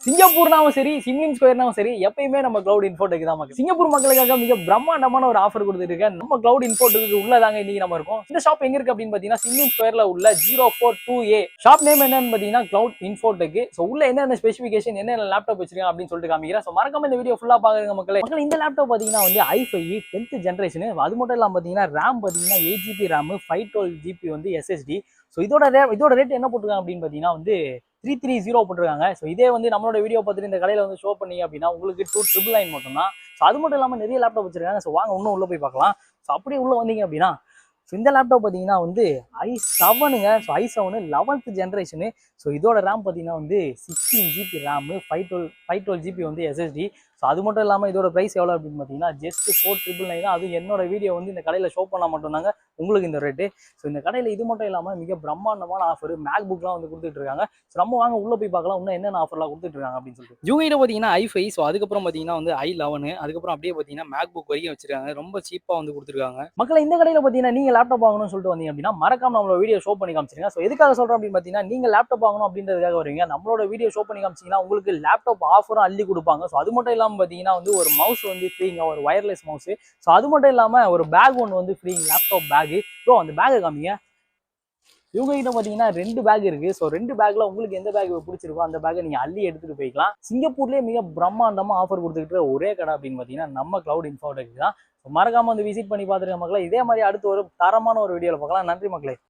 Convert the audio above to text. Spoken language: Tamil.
சிங்கப்பூர்னாவும் சரி, சிம்லிங் ஸ்கொயர்னாவும் சரி, எப்பயுமே நம்ம கிளவுட் இன்ஃபோடெக் தான் மக்கள். சிங்கப்பூர் மக்களுக்காக மிக பிரம்மாண்டமான ஒரு ஆஃபர் கொடுத்துட்டு இருக்கேன். நம்ம கிளவுட் இன்ஃபோடெக்கு உள்ளதாங்க இன்னைக்கு நம்ம இருக்கோம். இந்த ஷாப் எங்க இருக்கு அப்படின்னு பாத்தீங்கன்னா, சிம்லிங் ஸ்கொயர்ல உள்ள 042A ஷாப் நேம் என்னன்னு பாத்தீங்கன்னா கிளவுட் இன்ஃபோடெக். சோ உள்ள என்னென்ன ஸ்பெசிபிகேஷன், என்னென்ன லேப்டாப் வச்சிருக்காங்க அப்படின்னு சொல்லிட்டு காமிக்கிறேன். சோ மறக்காம இந்த வீடியோ ஃபுல்லா பாருங்க மக்களே. இந்த லேப்டாப் பாத்தீங்கன்னா வந்து i5 10th ஜெனரேஷன். அது மட்டும் இல்லாம பாத்தீங்கன்னா RAM பாத்தீங்கன்னா 8GB RAM, 512GB வந்து SSD. ஸோ இதோட ரேட் என்ன போட்டுருக்காங்க அப்படின்னு பார்த்தீங்கன்னா வந்து 330 போட்டிருக்காங்க. ஸோ இதே வந்து நம்மளோட வீடியோ பார்த்துட்டு இந்த கடையில் வந்து ஷோ பண்ணீங்க அப்படின்னா உங்களுக்கு 2999 மட்டும் தான். ஸோ அது மட்டும் இல்லாமல் நிறைய லேப்டாப் வச்சிருக்காங்க. ஸோ வாங்க இன்னும் உள்ள போய் பார்க்கலாம். ஸோ அப்படியே உள்ள வந்தீங்க அப்படின்னா ஸோ இந்த லேப்டாப் பார்த்தீங்கன்னா வந்து i7ங்க. So i7 11th generation. So இதோட ரேம் பார்த்தீங்கன்னா வந்து 16GB ரேமு, 512GB வந்து SSD. ஸோ அது மட்டும் இல்லாமல் இதோட ப்ரைஸ் எவ்வளோ அப்படின்னு பார்த்தீங்கன்னா ஜஸ்ட் 4999 தான். அது என்னோட வீடியோ வந்து இந்த கடையில் ஷோ பண்ணால் மட்டும்தாங்க உங்களுக்கு இந்த ரேட்டு. ஸோ இந்த கடையில் இது மட்டும் இல்லாமல் மிக பிரம்மாண்டமான ஆஃபர் மேக் புக்லாம் வந்து கொடுத்துட்டு இருக்காங்க. ஸோ நம்ம வாங்க உள்ள போய் பார்க்கலாம் இன்னும் என்னென்ன ஆஃபர்லாம் கொடுத்துட்டு இருக்காங்க அப்படின்னு சொல்லிட்டு. இவங்க பார்த்தீங்கன்னா i5, ஸோ அதுக்கப்புறம் பார்த்தீங்கன்னா வந்து i11, அதுக்கப்புறம் அப்படியே பார்த்தீங்கன்னா மேக் புக் வரைக்கும் வச்சிருக்காங்க. ரொம்ப சீப்பாக வந்து கொடுத்துருக்காங்க. மக்களை இந்த கடையில் பார்த்தீங்கன்னா நீங்கள் லேப்டாப் வாங்கணும்னு சொல்லிட்டு வந்தீங்க அப்படின்னா மறக்காம நம்மளோட வீடியோ ஷோ பண்ணி காமிச்சிருங்க. ஸோ எதுக்காக சொல்கிறோம் அப்படின்னு பார்த்தீங்கன்னா நீங்கள் லேப்டாப் வாங்கணும் அப்படின்றதுக்காக வருவீங்க. நம்மளோட வீடியோ ஷோ பண்ணி காமிச்சிங்கன்னா உங்களுக்கு லேப்டாப் ஆஃபரும் அள்ளி கொடுப்பாங்க. ஸோ அது மட்டும் இல்லாமல் பார்த்தீங்கன்னா வந்து ஒரு மவுஸ் வந்து ஃப்ரீங்க, ஒரு வயர்லெஸ் மவுஸ். ஸோ அது மட்டும் இல்லாமல் ஒரு பேக் ஒன்று வந்து ஃப்ரீங்க, லேப்டாப் பேகு. ஸோ அந்த பேக்கை காமிங்க. இவங்க கிட்ட பாத்தீங்கன்னா 2 பேக் இருக்கு. ஸோ 2 பேக்ல உங்களுக்கு எந்த பேக் பிடிச்சிருக்கோ அந்த பேக்கை நீங்க அள்ளி எடுத்துட்டு போய்க்கலாம். சிங்கப்பூர்லேயே மிக பிரம்மாண்டமா ஆஃபர் கொடுத்துக்கிட்டு ஒரே கடை அப்படின்னு பாத்தீங்கன்னா நம்ம கிளவுட் இன்ஃபோடெக் தான். மறக்காம வந்து விசிட் பண்ணி பாத்துருக்க மக்களே. இதே மாதிரி அடுத்து ஒரு தரமான ஒரு வீடியோல பார்க்கலாம். நன்றி மக்களே.